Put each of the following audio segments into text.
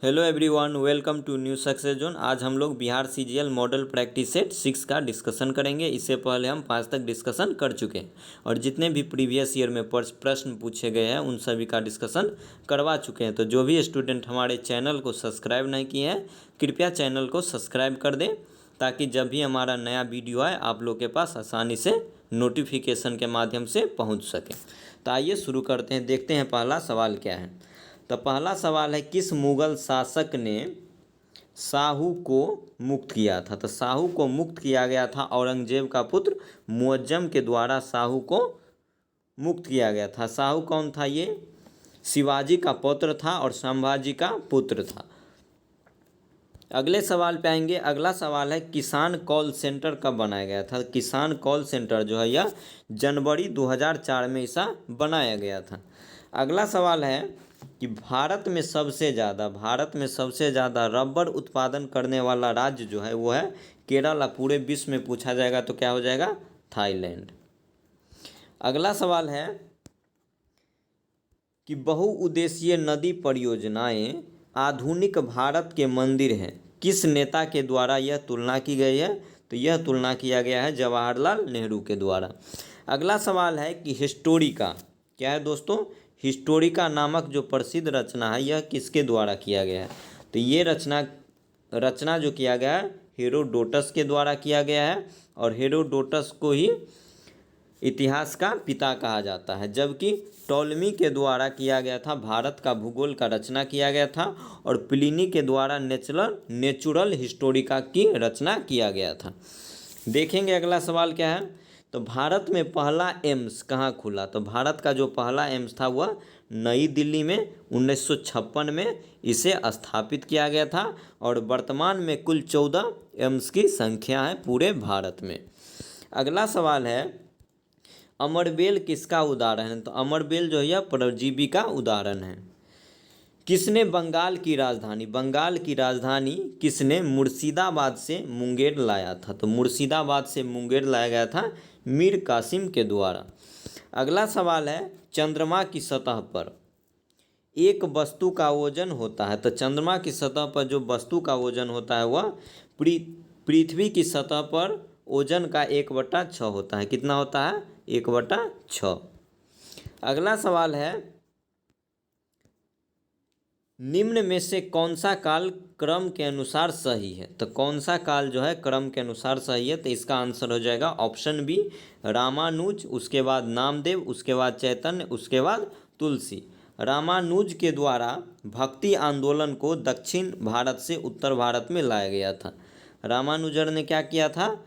Hello everyone, welcome to new success zone. आज हम लोग Bihar CGL model practice set 6 का डिस्कशन करेंगे। इससे पहले हम 5 तक डिस्कशन कर चुके हैं और जितने भी प्रीवियस ईयर में प्रश्न पूछे गए हैं उन सभी का डिस्कशन करवा चुके हैं। तो जो भी स्टूडेंट हमारे चैनल को सब्सक्राइब नहीं किए हैं, कृपया चैनल को सब्सक्राइब कर दें ताकि जब भी हमारा नया वीडियो आए आप लोग के पास आसानी से नोटिफिकेशन के माध्यम से पहुँच सके। तो आइए शुरू करते हैं, देखते हैं पहला सवाल क्या है। तो पहला सवाल है, किस मुगल शासक ने शाहू को मुक्त किया था? तो शाहू को मुक्त किया गया था औरंगजेब का पुत्र मुअज्जम के द्वारा शाहू को मुक्त किया गया था। शाहू कौन था? ये शिवाजी का पुत्र था और संभाजी का पुत्र था। अगले सवाल पे आएंगे। अगला सवाल है, किसान कॉल सेंटर कब बनाया गया था? किसान कॉल सेंटर जो है यह जनवरी 2004 में इसा बनाया गया था। अगला सवाल है कि भारत में सबसे ज़्यादा रबर उत्पादन करने वाला राज्य जो है वो है केरल। पूरे विश्व में पूछा जाएगा तो क्या हो जाएगा? थाईलैंड। अगला सवाल है कि बहुउद्देशीय नदी परियोजनाएं आधुनिक भारत के मंदिर हैं, किस नेता के द्वारा यह तुलना की गई है? तो यह तुलना किया गया है जवाहरलाल नेहरू के द्वारा। अगला सवाल है कि हिस्टोरिका क्या है दोस्तों? हिस्टोरिका नामक जो प्रसिद्ध रचना है यह किसके द्वारा किया गया है? तो ये रचना जो किया गया है हेरोडोटस के द्वारा किया गया है और हेरोडोटस को ही इतिहास का पिता कहा जाता है, जबकि टॉलमी के द्वारा किया गया था भारत का भूगोल का रचना किया गया था और प्लिनी के द्वारा नेचुरल हिस्टोरिका की रचना किया गया था। देखेंगे अगला सवाल क्या है। तो भारत में पहला एम्स कहाँ खुला? तो भारत का जो पहला एम्स था वह नई दिल्ली में 1956 में इसे स्थापित किया गया था और वर्तमान में कुल 14 एम्स की संख्या है पूरे भारत में। अगला सवाल है, अमरबेल किसका उदाहरण है? तो अमरबेल जो है परजीवी का उदाहरण है। किसने बंगाल की राजधानी किसने मुर्शिदाबाद से मुंगेर लाया था? तो मुर्शिदाबाद से मुंगेर लाया गया था मीर कासिम के द्वारा। अगला सवाल है, चंद्रमा की सतह पर एक वस्तु का वजन होता है। तो चंद्रमा की सतह पर जो वस्तु का वजन होता है वह पृथ्वी की सतह पर वजन का 1/6 होता है। कितना होता है? 1/6। अगला सवाल है, निम्न में से कौन सा काल क्रम के अनुसार सही है? तो कौन सा काल जो है क्रम के अनुसार सही है? तो इसका आंसर हो जाएगा ऑप्शन बी, रामानुज, उसके बाद नामदेव, उसके बाद चैतन्य, उसके बाद तुलसी। रामानुज के द्वारा भक्ति आंदोलन को दक्षिण भारत से उत्तर भारत में लाया गया था। रामानुजर ने क्या किया था?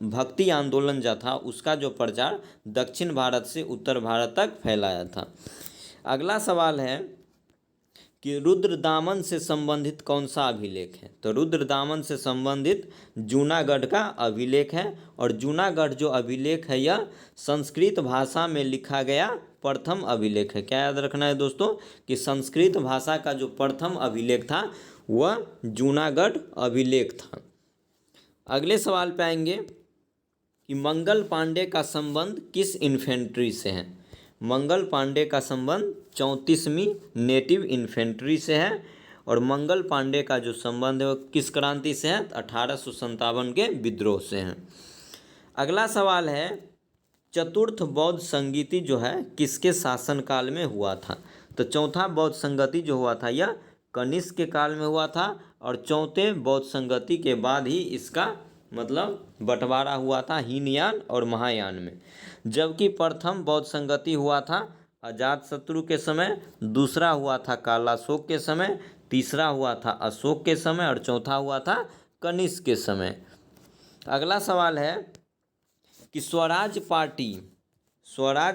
भक्ति आंदोलन जो था उसका जो प्रचार दक्षिण भारत से उत्तर भारत तक फैलाया था। अगला सवाल है कि रुद्रदामन से संबंधित कौन सा अभिलेख है? तो रुद्रदामन से संबंधित जूनागढ़ का अभिलेख है और जूनागढ़ जो अभिलेख है यह संस्कृत भाषा में लिखा गया प्रथम अभिलेख है। क्या याद रखना है दोस्तों कि संस्कृत भाषा का जो प्रथम अभिलेख था वह जूनागढ़ अभिलेख था। अगले सवाल पे आएंगे कि मंगल पांडे का संबंध किस इन्फेंट्री से है? मंगल पांडे का संबंध 34वीं नेटिव इन्फेंट्री से है और मंगल पांडे का जो संबंध है वो किस क्रांति से है? 1857 के विद्रोह से है। अगला सवाल है, चतुर्थ बौद्ध संगीति जो है किसके शासनकाल में हुआ था? तो चौथा बौद्ध संगति जो हुआ था यह कनिष्क के काल में हुआ था और चौथे बौद्ध संगति के बाद ही इसका मतलब बंटवारा हुआ था हीनयान और महायान में। जबकि प्रथम बौद्ध संगति हुआ था अजातशत्रु के समय, दूसरा हुआ था कालाशोक के समय, तीसरा हुआ था अशोक के समय और चौथा हुआ था कनिष्क के समय। अगला सवाल है कि स्वराज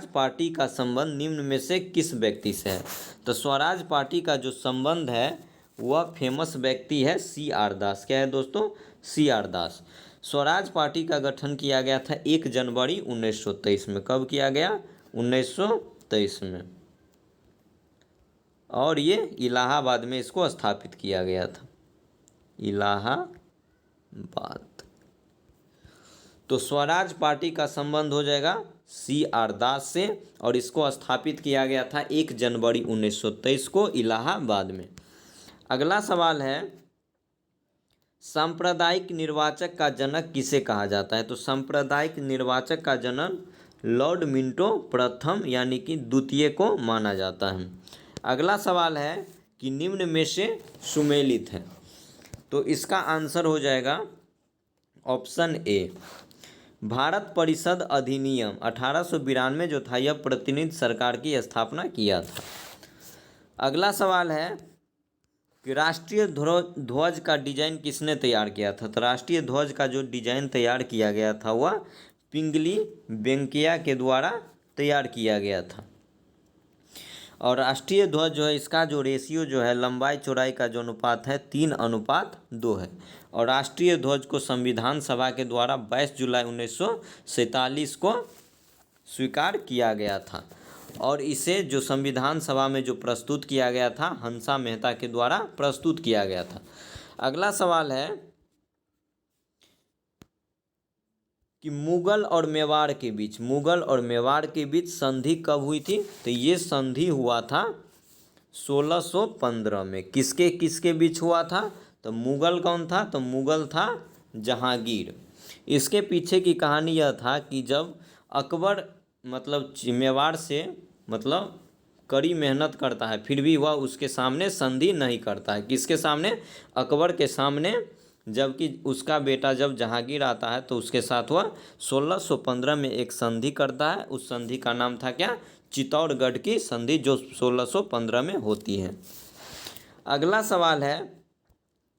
पार्टी का संबंध निम्न में से किस व्यक्ति से है? तो स्वराज पार्टी का जो संबंध है वह फेमस व्यक्ति है CR दास। क्या है दोस्तों? CR दास। स्वराज पार्टी का गठन किया गया था 1 जनवरी 1923 में। कब किया गया? 1923 में। और ये इलाहाबाद में इसको स्थापित किया गया था, इलाहाबाद। तो स्वराज पार्टी का संबंध हो जाएगा CR दास से और इसको स्थापित किया गया था 1 जनवरी 1923 को इलाहाबाद में। अगला सवाल है, सांप्रदायिक निर्वाचक का जनक किसे कहा जाता है? तो सांप्रदायिक निर्वाचक का जनक लॉर्ड मिंटो प्रथम यानी कि द्वितीय को माना जाता है। अगला सवाल है कि निम्न में से सुमेलित है, तो इसका आंसर हो जाएगा ऑप्शन ए, भारत परिषद अधिनियम 1892 जो था, यह प्रतिनिधि सरकार की स्थापना किया था। अगला सवाल है कि राष्ट्रीय ध्वज का डिजाइन किसने तैयार किया था? तो राष्ट्रीय ध्वज का जो डिजाइन तैयार किया गया था वह पिंगली वेंकैया के द्वारा तैयार किया गया था। और राष्ट्रीय ध्वज जो है, इसका जो रेशियो जो है, लंबाई चौड़ाई का जो अनुपात है 3:2 है। और राष्ट्रीय ध्वज को संविधान सभा के द्वारा 22 जुलाई 1947 को स्वीकार किया गया था। और इसे जो संविधान सभा में जो प्रस्तुत किया गया था, हंसा मेहता के द्वारा प्रस्तुत किया गया था। अगला सवाल है कि मुगल और मेवाड़ के बीच संधि कब हुई थी? तो ये संधि हुआ था 1615 में। किसके किसके बीच हुआ था? तो मुगल कौन था? तो मुगल था जहांगीर। इसके पीछे की कहानी यह था कि जब अकबर मतलब मेवाड़ से मतलब कड़ी मेहनत करता है, फिर भी वह उसके सामने संधि नहीं करता है। किसके सामने? अकबर के सामने। जबकि उसका बेटा जब जहांगीर आता है तो उसके साथ वह 1615 में एक संधि करता है। उस संधि का नाम था क्या? चित्तौड़गढ़ की संधि, जो 1615 में होती है। अगला सवाल है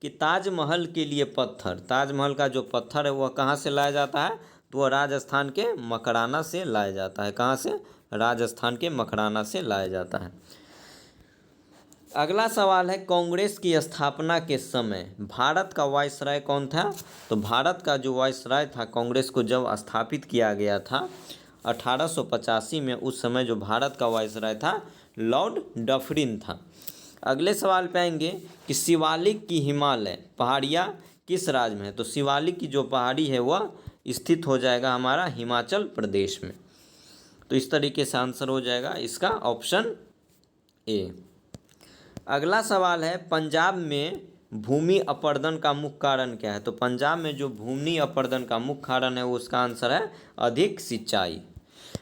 कि ताजमहल के लिए पत्थर, ताजमहल का जो पत्थर है वह कहाँ से लाया जाता है? तो वह राजस्थान के मकराना से लाया जाता है। कहाँ से? राजस्थान के मकराना से लाया जाता है। अगला सवाल है, कांग्रेस की स्थापना के समय भारत का वायसराय कौन था? तो भारत का जो वायसराय था, कांग्रेस को जब स्थापित किया गया था 1885 में, उस समय जो भारत का वायसराय था लॉर्ड डफरिन था। अगले सवाल पे आएंगे कि शिवालिक की हिमालय पहाड़ियाँ किस राज्य में है? तो शिवालिक की जो पहाड़ी है वह स्थित हो जाएगा हमारा हिमाचल प्रदेश में। तो इस तरीके से आंसर हो जाएगा इसका ऑप्शन ए। अगला सवाल है, पंजाब में भूमि अपरदन का मुख्य कारण क्या है? तो पंजाब में जो भूमि अपरदन का मुख्य कारण है वो उसका आंसर है अधिक सिंचाई।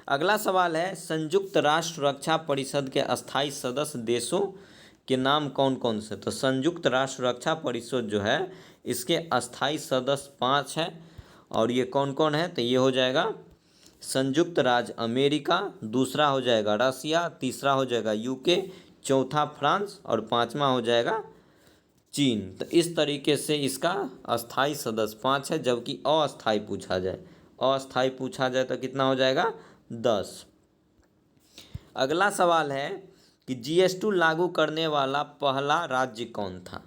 अगला सवाल है, संयुक्त राष्ट्र रक्षा परिषद के अस्थायी सदस्य देशों के नाम कौन कौन से? तो संयुक्त राष्ट्र रक्षा परिषद जो है इसके अस्थायी सदस्य 5 हैं। और ये कौन कौन है? तो ये हो जाएगा संयुक्त राज्य अमेरिका, दूसरा हो जाएगा रसिया, तीसरा हो जाएगा यूके, चौथा फ्रांस और पांचवा हो जाएगा चीन। तो इस तरीके से इसका अस्थाई सदस्य 5 है। जबकि अस्थाई पूछा जाए तो कितना हो जाएगा? 10। अगला सवाल है कि जीएसटी लागू करने वाला पहला राज्य कौन था?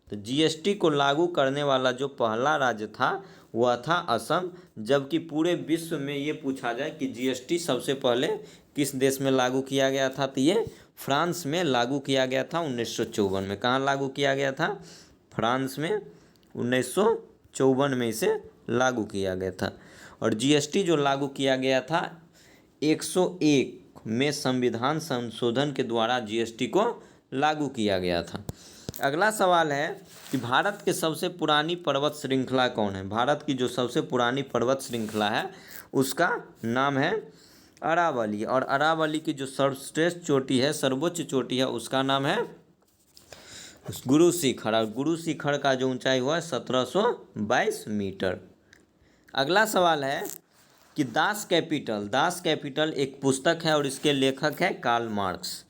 तो जीएसटी को लागू करने वाला जो पहला राज्य था वह था असम। जबकि पूरे विश्व में ये पूछा जाए कि जीएसटी सबसे पहले किस देश में लागू किया गया था, तो ये फ्रांस में लागू किया गया था 1954 में। कहाँ लागू किया गया था? फ्रांस में 1954 में इसे लागू किया गया था। और जीएसटी जो लागू किया गया था 101 में संविधान संशोधन के द्वारा जीएसटी को लागू किया गया था। अगला सवाल है कि भारत के सबसे पुरानी पर्वत श्रृंखला कौन है? भारत की जो सबसे पुरानी पर्वत श्रृंखला है उसका नाम है अरावली। और अरावली की जो सर्वश्रेष्ठ चोटी है, सर्वोच्च चोटी है, उसका नाम है गुरु शिखर। और गुरु शिखर का जो ऊंचाई हुआ है 1722 मीटर। अगला सवाल है कि दास कैपिटल एक पुस्तक है और इसके लेखक है कार्ल मार्क्स।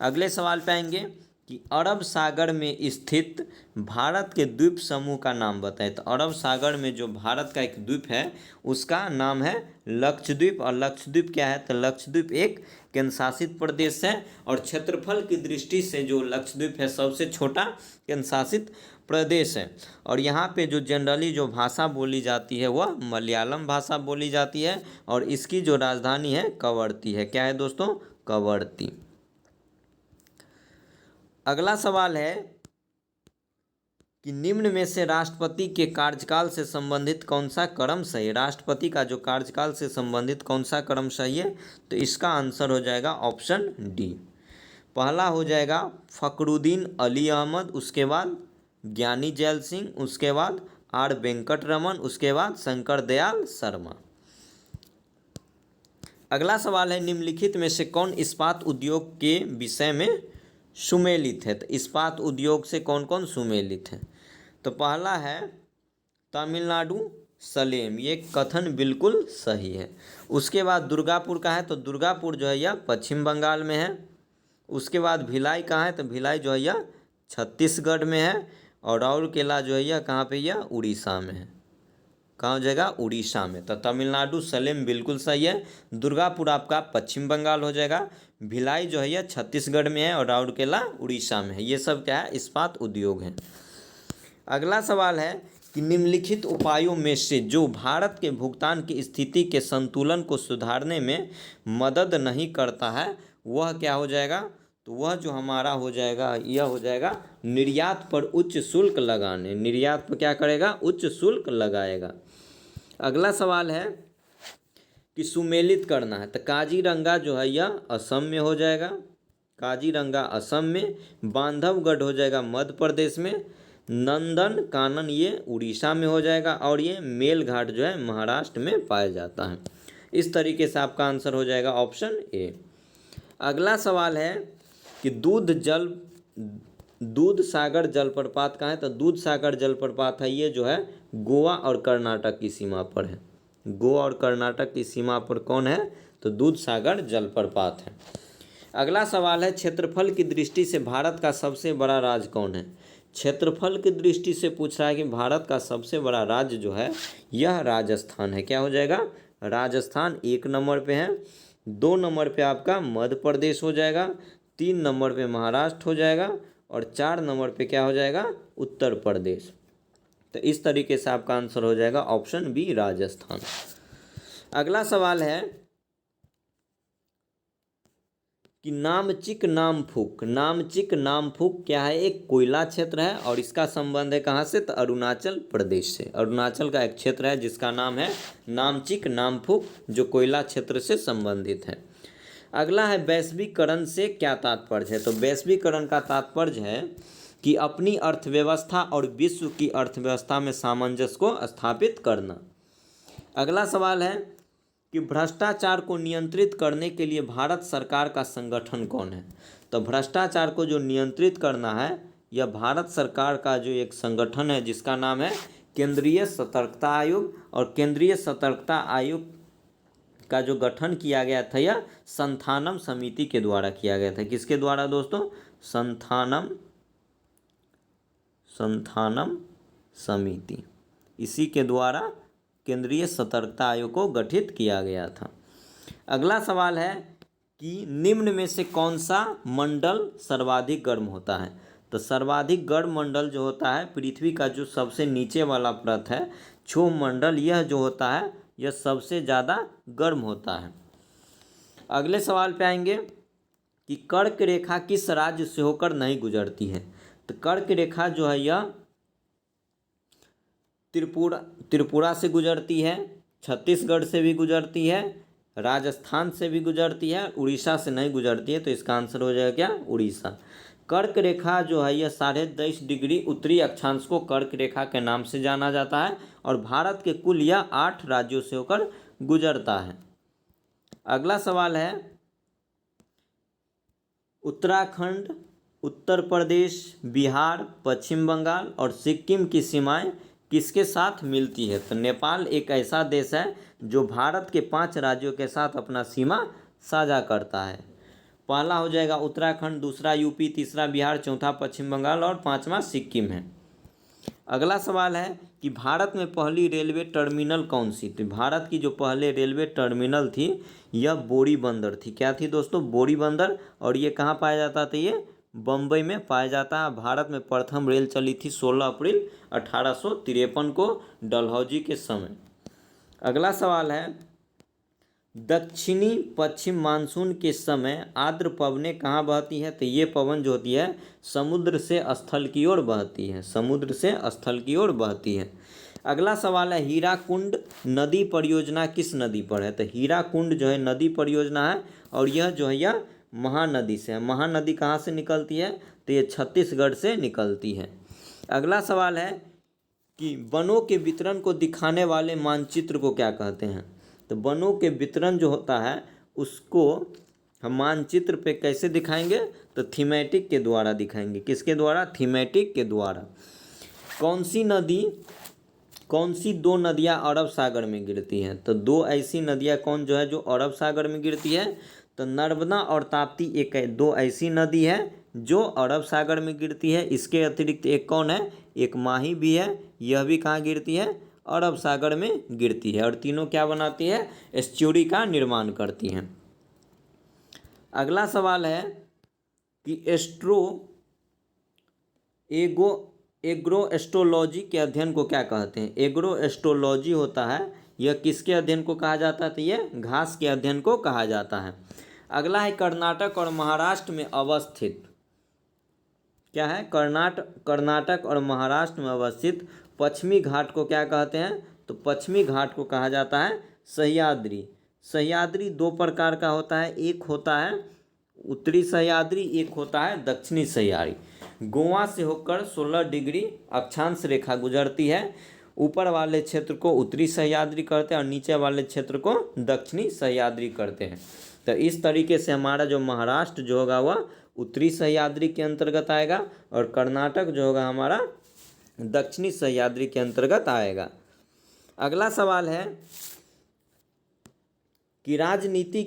अगले सवाल पे आएंगे कि अरब सागर में स्थित भारत के द्वीप समूह का नाम बताएं। तो अरब सागर में जो भारत का एक द्वीप है उसका नाम है लक्षद्वीप। और लक्षद्वीप क्या है? तो लक्षद्वीप एक केंद्र शासित प्रदेश है। और क्षेत्रफल की दृष्टि से जो लक्षद्वीप है सबसे छोटा केंद्र शासित प्रदेश है। और यहाँ पे जो जनरली जो भाषा बोली जाती है वह मलयालम भाषा बोली जाती है। और इसकी जो राजधानी है कवरत्ती है। क्या है दोस्तों? कवरत्ती। अगला सवाल है कि निम्न में से राष्ट्रपति के कार्यकाल से संबंधित कौन सा क्रम सही है? राष्ट्रपति का जो कार्यकाल से संबंधित कौन सा क्रम सही है? तो इसका आंसर हो जाएगा ऑप्शन डी, पहला हो जाएगा फखरुद्दीन अली अहमद, उसके बाद ज्ञानी जैल सिंह, उसके बाद आर वेंकट रमन, उसके बाद शंकर दयाल शर्मा। अगला सवाल है निम्नलिखित में से कौन इस्पात उद्योग के विषय में सुमेलित है। तो इस्पात उद्योग से कौन कौन सुमेलित है। तो पहला है तमिलनाडु सलेम, ये कथन बिल्कुल सही है। उसके बाद दुर्गापुर का है, तो दुर्गापुर जो है यह पश्चिम बंगाल में है। उसके बाद भिलाई कहाँ है, तो भिलाई जो है यह छत्तीसगढ़ में है। और राउरकेला जो है यह कहाँ पे, यह उड़ीसा में है। कहाँ हो जाएगा, उड़ीसा में। तो तमिलनाडु सलेम बिल्कुल सही है। दुर्गापुर आपका पश्चिम बंगाल हो जाएगा। भिलाई जो है यह छत्तीसगढ़ में है और राउरकेला उड़ीसा में है। ये सब क्या है, इस्पात उद्योग है। अगला सवाल है कि निम्नलिखित उपायों में से जो भारत के भुगतान की स्थिति के संतुलन को सुधारने में मदद नहीं करता है वह क्या हो जाएगा। तो वह जो हमारा हो जाएगा, यह हो जाएगा निर्यात पर उच्च शुल्क लगाने। निर्यात पर क्या करेगा, उच्च शुल्क लगाएगा। अगला सवाल है कि सुमेलित करना है। तो काजीरंगा जो है यह असम में हो जाएगा। काजीरंगा असम में, बांधवगढ़ हो जाएगा मध्य प्रदेश में, नंदन कानन ये उड़ीसा में हो जाएगा और ये मेलघाट जो है महाराष्ट्र में पाया जाता है। इस तरीके से आपका आंसर हो जाएगा ऑप्शन ए। अगला सवाल है कि दूध सागर जलप्रपात कहाँ है। तो दूध सागर जलप्रपात है ये जो है गोवा और कर्नाटक की सीमा पर है। गोवा और कर्नाटक की सीमा पर कौन है, तो दूध सागर जलप्रपात है। अगला सवाल है क्षेत्रफल की दृष्टि से भारत का सबसे बड़ा राज्य कौन है। क्षेत्रफल की दृष्टि से पूछ रहा है कि भारत का सबसे बड़ा राज्य जो है यह राजस्थान है। क्या हो जाएगा, राजस्थान 1 नंबर पे है। 2 नंबर पे आपका मध्य प्रदेश हो जाएगा, 3 नंबर पे महाराष्ट्र हो जाएगा और 4 नंबर पे क्या हो जाएगा, उत्तर प्रदेश। तो इस तरीके से आपका आंसर हो जाएगा ऑप्शन बी राजस्थान। अगला सवाल है कि नामचिक नामफुक। नामचिक नामफुक क्या है, एक कोयला क्षेत्र है और इसका संबंध है कहाँ से, तो अरुणाचल प्रदेश से। अरुणाचल का एक क्षेत्र है जिसका नाम है नामचिक नामफुक, जो कोयला क्षेत्र से संबंधित है। अगला है वैश्वीकरण से क्या तात्पर्य है। तो वैश्वीकरण का तात्पर्य है कि अपनी अर्थव्यवस्था और विश्व की अर्थव्यवस्था में सामंजस्य को स्थापित करना। अगला सवाल है कि भ्रष्टाचार को नियंत्रित करने के लिए भारत सरकार का संगठन कौन है। तो भ्रष्टाचार को जो नियंत्रित करना है यह भारत सरकार का जो एक संगठन है जिसका नाम है केंद्रीय सतर्कता आयोग। और केंद्रीय सतर्कता आयोग का जो गठन किया गया था यह संथानम समिति के द्वारा किया गया था। किसके द्वारा दोस्तों, संथानम समिति, इसी के द्वारा केंद्रीय सतर्कता आयोग को गठित किया गया था। अगला सवाल है कि निम्न में से कौन सा मंडल सर्वाधिक गर्म होता है। तो सर्वाधिक गर्म मंडल जो होता है पृथ्वी का जो सबसे नीचे वाला परत है क्षोभ मंडल, यह जो होता है यह सबसे ज़्यादा गर्म होता है। अगले सवाल पे आएंगे कि कर्क रेखा किस राज्य से होकर नहीं गुजरती है। तो कर्क रेखा जो है यह त्रिपुरा से गुजरती है, छत्तीसगढ़ से भी गुजरती है, राजस्थान से भी गुजरती है, उड़ीसा से नहीं गुजरती है। तो इसका आंसर हो जाएगा क्या, उड़ीसा। कर्क रेखा जो है यह 23.5 डिग्री उत्तरी अक्षांश को कर्क रेखा के नाम से जाना जाता है और भारत के कुल यह 8 राज्यों से होकर गुजरता है। अगला सवाल है उत्तराखंड, उत्तर प्रदेश, बिहार, पश्चिम बंगाल और सिक्किम की सीमाएं किसके साथ मिलती है। तो नेपाल एक ऐसा देश है जो भारत के 5 राज्यों के साथ अपना सीमा साझा करता है। पहला हो जाएगा उत्तराखंड, दूसरा यूपी, तीसरा बिहार, चौथा पश्चिम बंगाल और 5वां सिक्किम है। अगला सवाल है कि भारत में पहली रेलवे टर्मिनल कौन सी थी। भारत की जो पहले रेलवे टर्मिनल थी यह बोरी बंदर थी। क्या थी दोस्तों, बोरी बंदर। और ये कहाँ पाया जाता था, ये बम्बई में पाया जाता है। भारत में प्रथम रेल चली थी 16 अप्रैल 1853 को डलहौजी के समय। अगला सवाल है दक्षिणी पश्चिम मानसून के समय आर्द्र पवनें कहाँ बहती है। तो ये पवन जो होती है समुद्र से स्थल की ओर बहती है, समुद्र से स्थल की ओर बहती है। अगला सवाल है हीराकुंड नदी परियोजना किस नदी पर है। तो हीराकुंड जो है नदी परियोजना है और यह जो है यह महानदी से है। महानदी कहाँ से निकलती है? तो ये छत्तीसगढ़ से निकलती है। अगला सवाल है कि वनों के वितरण को दिखाने वाले मानचित्र को क्या कहते हैं? तो वनों के वितरण जो होता है उसको हम मानचित्र पे कैसे दिखाएंगे? तो थीमेटिक के द्वारा दिखाएंगे। किसके द्वारा? थीमेटिक के द्वारा। कौन सी दो नदियाँ अरब सागर में गिरती हैं? तो दो ऐसी नदियाँ कौन जो है जो अरब सागर में गिरती है? तो नर्मदा और ताप्ती एक दो ऐसी नदी है जो अरब सागर में गिरती है। इसके अतिरिक्त एक कौन है? एक माही भी है, यह भी कहाँ गिरती है? अरब सागर में गिरती है। और तीनों क्या बनाती है? एस्चुरी का निर्माण करती हैं। अगला सवाल है कि एग्रोएस्ट्रोलॉजी के अध्ययन को क्या कहते हैं? एग्रोएस्ट्रोलॉजी होता है, यह किसके अध्ययन को कहा जाता है? तो यह घास के अध्ययन को कहा जाता है। अगला है कर्नाटक और महाराष्ट्र में अवस्थित, क्या है? कर्नाटक और महाराष्ट्र में अवस्थित पश्चिमी घाट को क्या कहते हैं? तो पश्चिमी घाट को कहा जाता है सह्याद्री। सह्याद्री दो प्रकार का होता है, एक होता है उत्तरी सह्याद्री, एक होता है दक्षिणी सह्याद्री। गोवा से होकर 16 डिग्री अक्षांश रेखा गुजरती है। ऊपर वाले क्षेत्र को उत्तरी सह्याद्री करते हैं और नीचे वाले क्षेत्र को दक्षिणी सह्याद्री करते हैं। तो इस तरीके से हमारा जो महाराष्ट्र जो होगा वह उत्तरी सह्याद्री के अंतर्गत आएगा और कर्नाटक जो होगा हमारा दक्षिणी सह्याद्री के अंतर्गत आएगा। अगला सवाल है कि राजनीति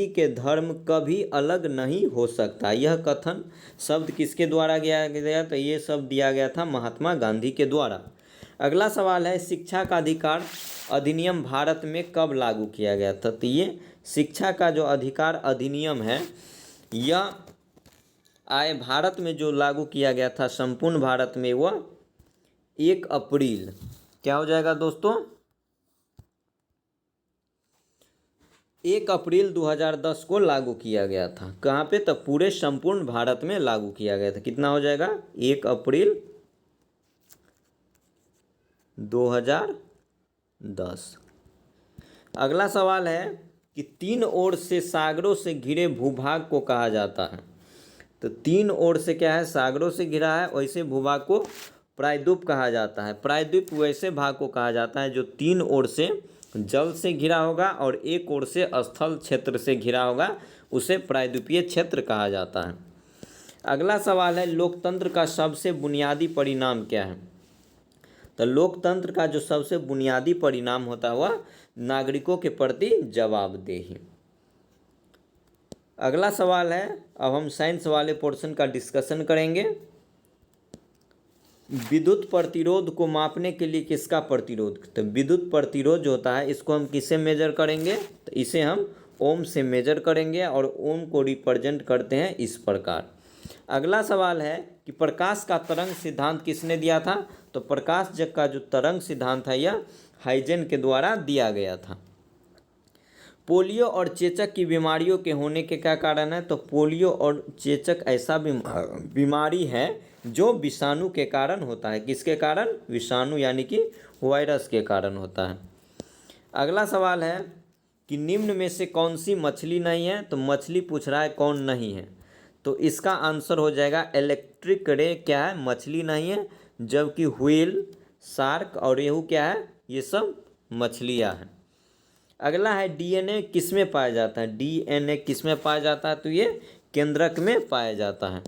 के धर्म कभी अलग नहीं हो सकता। यह कथन शब्द किसके द्वारा दिया गया? तो ये शब्द दिया गया था महात्मा गांधी के द्वारा। अगला सवाल है शिक्षा का अधिकार अधिनियम भारत में कब लागू किया गया था? तो ये शिक्षा का जो अधिकार अधिनियम है यह भारत में जो लागू किया गया था संपूर्ण भारत में, वह 1 अप्रैल क्या हो जाएगा दोस्तों? 1 अप्रैल 2010 को लागू किया गया था। कहाँ पे? तो पूरे संपूर्ण भारत में लागू किया गया था। कितना हो जाएगा? 1 अप्रैल 2010। अगला सवाल है कि 3 ओर से सागरों से घिरे भूभाग को कहा जाता है। तो 3 ओर से क्या है? सागरों से घिरा है, वैसे भूभाग को प्रायद्वीप कहा जाता है। प्रायद्वीप वैसे भाग को कहा जाता है जो 3 ओर से जल से घिरा होगा और एक ओर से स्थल क्षेत्र से घिरा होगा, उसे प्रायद्वीपीय क्षेत्र कहा जाता है। अगला सवाल है लोकतंत्र का सबसे बुनियादी परिणाम क्या है? तो लोकतंत्र का जो सबसे बुनियादी परिणाम होता है वह नागरिकों के प्रति जवाबदेही। अगला सवाल है, अब हम साइंस वाले पोर्शन का डिस्कशन करेंगे। विद्युत प्रतिरोध को मापने के लिए किसका प्रतिरोध? तो विद्युत प्रतिरोध जो होता है इसको हम किससे मेजर करेंगे? तो इसे हम ओम से मेजर करेंगे और ओम को रिप्रेजेंट करते हैं इस प्रकार। अगला सवाल है कि प्रकाश का तरंग सिद्धांत किसने दिया था? तो प्रकाश का जो तरंग सिद्धांत है यह हाइजेन के द्वारा दिया गया था। पोलियो और चेचक की बीमारियों के होने के क्या कारण है? तो पोलियो और चेचक ऐसा बीमारी है जो विषाणु के कारण होता है। किसके कारण? विषाणु यानी कि वायरस के कारण होता है। अगला सवाल है कि निम्न में से कौन सी मछली नहीं है? तो मछली पूछ रहा है कौन नहीं है, तो इसका आंसर हो जाएगा इलेक्ट्रिक रे क्या है? मछली नहीं है। जबकि व्हेल, शार्क और रेहू क्या है? ये सब मछलियाँ हैं। अगला है डीएनए किस में पाया जाता है? डीएनए किस में पाया जाता है? तो ये केंद्रक में पाया जाता है।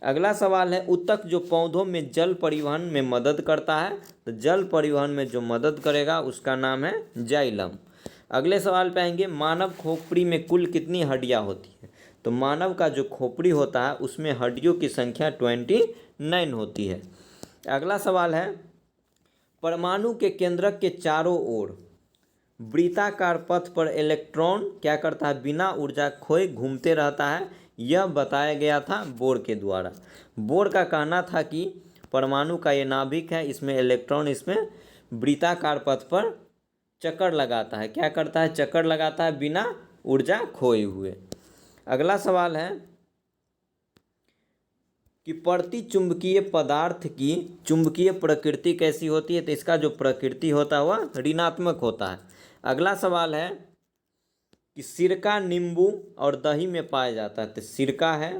अगला सवाल है उत्तक जो पौधों में जल परिवहन में मदद करता है, तो जल परिवहन में जो मदद करेगा उसका नाम है जाइलम। अगले सवाल पे आएंगे मानव खोपड़ी में कुल कितनी हड्डियां होती है? तो मानव का जो खोपड़ी होता है उसमें हड्डियों की संख्या 29 होती है। अगला सवाल है परमाणु के केंद्रक के चारों ओर वृत्ताकार पथ पर इलेक्ट्रॉन क्या करता है? बिना ऊर्जा खोए घूमते रहता है। यह बताया गया था बोर के द्वारा। बोर का कहना था कि परमाणु का ये नाभिक है, इसमें इलेक्ट्रॉन इसमें वृत्ताकार पथ पर चक्कर लगाता है। क्या करता है? चक्कर लगाता है बिना ऊर्जा खोए हुए। अगला सवाल है कि प्रति चुंबकीय पदार्थ की चुंबकीय प्रकृति कैसी होती है? तो इसका जो प्रकृति होता है वह ऋणात्मक होता है। अगला सवाल है कि सिरका नींबू और दही में पाया जाता है। तो सिरका है,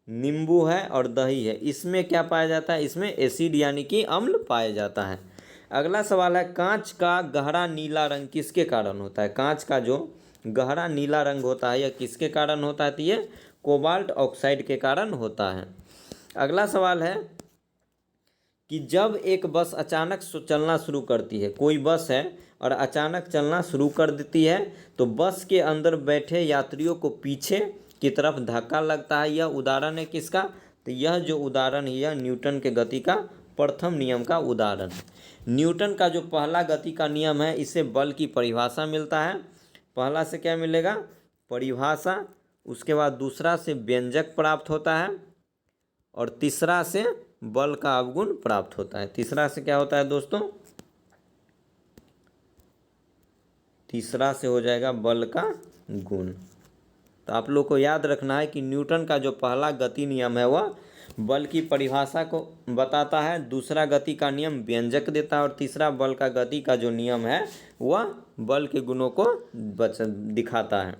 नींबू है और दही है, इसमें क्या पाया जाता है? इसमें एसिड यानी कि अम्ल पाया जाता है। अगला सवाल है, कांच का गहरा नीला रंग किसके कारण होता है? कांच का जो गहरा नीला रंग होता है यह किसके कारण होता है? तो ये कोबाल्ट ऑक्साइड के कारण होता है। अगला सवाल है कि जब एक बस अचानक चलना शुरू करती है, कोई बस है और अचानक चलना शुरू कर देती है, तो बस के अंदर बैठे यात्रियों को पीछे की तरफ धक्का लगता है। यह उदाहरण है किसका? तो यह जो उदाहरण है यह न्यूटन के गति का प्रथम नियम का उदाहरण है। न्यूटन का जो पहला गति का नियम है इससे बल की परिभाषा मिलता है। पहला से क्या मिलेगा? परिभाषा। उसके बाद दूसरा से व्यंजक प्राप्त होता है और तीसरा से बल का अवगुण प्राप्त होता है। तीसरा से क्या होता है दोस्तों? तीसरा से हो जाएगा बल का गुण। तो आप लोग को याद रखना है कि न्यूटन का जो पहला गति नियम है वह बल की परिभाषा को बताता है, दूसरा गति का नियम व्यंजक देता है और तीसरा बल का गति का जो नियम है वह बल के गुणों को दिखाता है।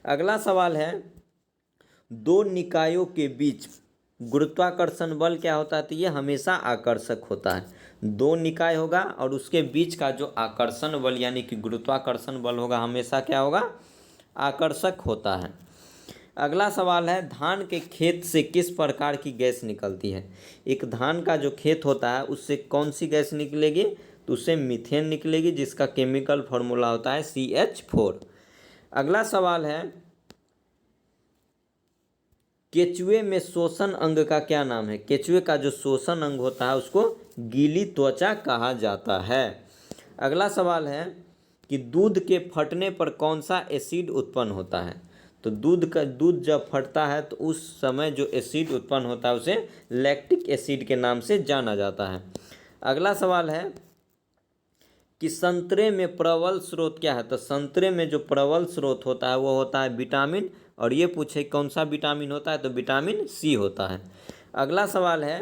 अगला सवाल है, दो निकायों के बीच गुरुत्वाकर्षण बल क्या होता है? तो ये हमेशा आकर्षक होता है। दो निकाय होगा और उसके बीच का जो आकर्षण बल यानी कि गुरुत्वाकर्षण बल होगा हमेशा क्या होगा? आकर्षक होता है। अगला सवाल है, धान के खेत से किस प्रकार की गैस निकलती है? एक धान का जो खेत होता है उससे कौन सी गैस निकलेगी? तो उससे मीथेन निकलेगी, जिसका केमिकल फार्मूला होता है CH4। अगला सवाल है, केचुए में शोषण अंग का क्या नाम है? केचुए का जो शोषण अंग होता है उसको गीली त्वचा कहा जाता है। अगला सवाल है कि दूध के फटने पर कौन सा एसिड उत्पन्न होता है? तो दूध जब फटता है तो उस समय जो एसिड उत्पन्न होता है उसे लैक्टिक एसिड के नाम से जाना जाता है। अगला सवाल है कि संतरे में प्रबल स्रोत क्या है? तो संतरे में जो प्रबल स्रोत होता है वो होता है विटामिन, और ये पूछे कौन सा विटामिन होता है? तो विटामिन C होता है। अगला सवाल है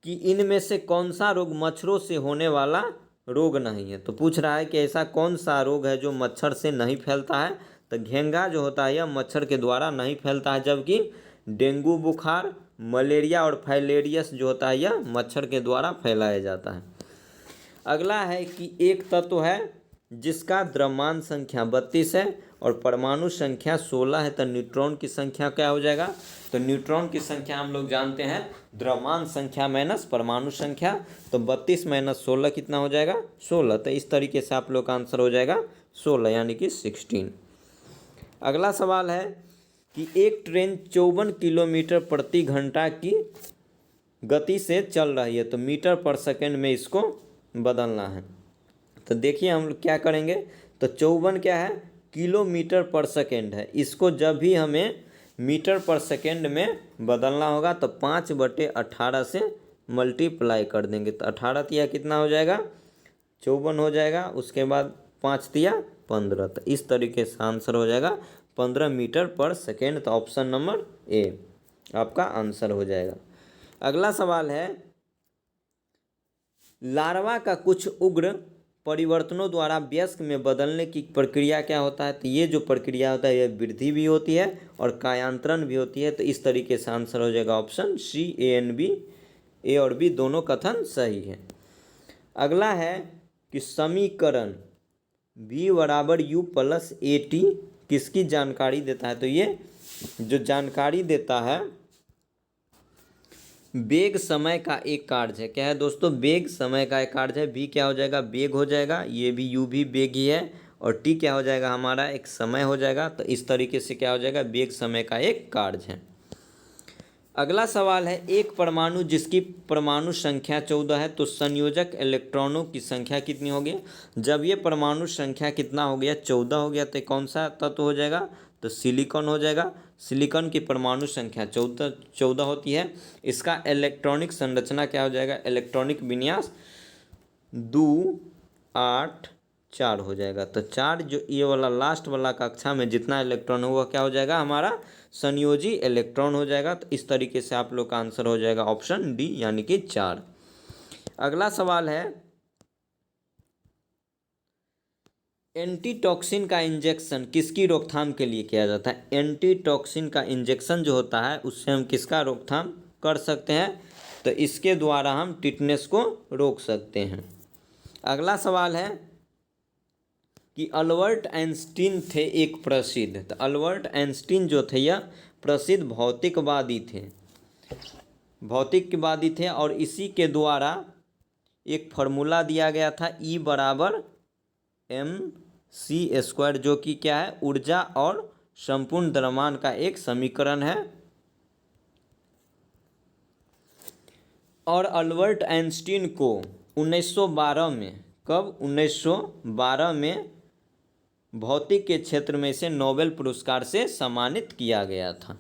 कि इनमें से कौन सा रोग मच्छरों से होने वाला रोग नहीं है? तो पूछ रहा है कि ऐसा कौन सा रोग है जो मच्छर से नहीं फैलता है? तो घेंघा जो होता है यह मच्छर के द्वारा नहीं फैलता है, जबकि डेंगू बुखार, मलेरिया और फाइलेरियस जो होता है यह मच्छर के द्वारा फैलाया जाता है। अगला है कि एक तत्व है जिसका द्रव्यमान संख्या 32 है और परमाणु संख्या 16 है, तो न्यूट्रॉन की संख्या क्या हो जाएगा? तो न्यूट्रॉन की संख्या हम लोग जानते हैं द्रव्यमान संख्या माइनस परमाणु संख्या, तो 32 माइनस 16 कितना हो जाएगा? 16। तो इस तरीके से आप लोग का आंसर हो जाएगा 16 यानी कि 16। अगला सवाल है कि एक ट्रेन 54 किलोमीटर प्रति घंटा की गति से चल रही है, तो मीटर पर सेकंड में इसको बदलना है। तो देखिए हम लोग क्या करेंगे, तो 54 क्या है? किलोमीटर पर सेकेंड है। इसको जब भी हमें मीटर पर सेकेंड में बदलना होगा तो 5/18 से मल्टीप्लाई कर देंगे, तो 18 तिया कितना हो जाएगा? 54 हो जाएगा। उसके बाद 5 तिया 15, तो इस तरीके से आंसर हो जाएगा 15 मीटर पर सेकेंड। तो ऑप्शन नंबर ए आपका आंसर हो जाएगा। अगला सवाल है, लार्वा का कुछ उग्र परिवर्तनों द्वारा वयस्क में बदलने की प्रक्रिया क्या होता है? तो ये जो प्रक्रिया होता है यह वृद्धि भी होती है और कायांतरण भी होती है, तो इस तरीके से आंसर हो जाएगा option C A N B। ए और बी दोनों कथन सही है। अगला है कि समीकरण V = U + AT किसकी जानकारी देता है? तो ये जो जानकारी देता है वेग समय का एक कार्य है। क्या है दोस्तों? वेग समय का एक कार्य है। V क्या हो जाएगा? वेग हो जाएगा। ये भी U भी वेग ही है और T क्या हो जाएगा? हमारा एक समय हो जाएगा। तो इस तरीके से क्या हो जाएगा? वेग समय का एक कार्य है। अगला सवाल है, एक परमाणु जिसकी परमाणु संख्या 14 है तो संयोजक इलेक्ट्रॉनों की संख्या कितनी होगी? जब ये परमाणु संख्या कितना हो गया? 14 हो गया, तो कौन सा तत्व हो जाएगा? तो सिलिकॉन हो जाएगा। सिलिकॉन की परमाणु संख्या 14 होती है। इसका इलेक्ट्रॉनिक संरचना क्या हो जाएगा? इलेक्ट्रॉनिक विन्यास 2 8 4 हो जाएगा। तो 4 जो ये वाला लास्ट वाला कक्षा में जितना इलेक्ट्रॉन होगा क्या हो जाएगा? हमारा संयोजी इलेक्ट्रॉन हो जाएगा। तो इस तरीके से आप लोग का आंसर हो जाएगा ऑप्शन डी यानी कि 4। अगला सवाल है एंटीटॉक्सिन का इंजेक्शन किसकी रोकथाम के लिए किया जाता है? एंटीटॉक्सिन का इंजेक्शन जो होता है उससे हम किसका रोकथाम कर सकते हैं? तो इसके द्वारा हम टिटनेस को रोक सकते हैं। अगला सवाल है कि अल्बर्ट आइंस्टीन थे एक प्रसिद्ध, तो अल्बर्ट आइंस्टीन जो थे यह प्रसिद्ध भौतिकवादी थे और इसी के द्वारा एक फार्मूला दिया गया था E बराबर mc², जो कि क्या है, ऊर्जा और संपूर्ण द्रव्यमान का एक समीकरण है। और अल्बर्ट आइंस्टीन को 1912 में, कब, 1912 में भौतिक के क्षेत्र में से नोबेल पुरस्कार से सम्मानित किया गया था।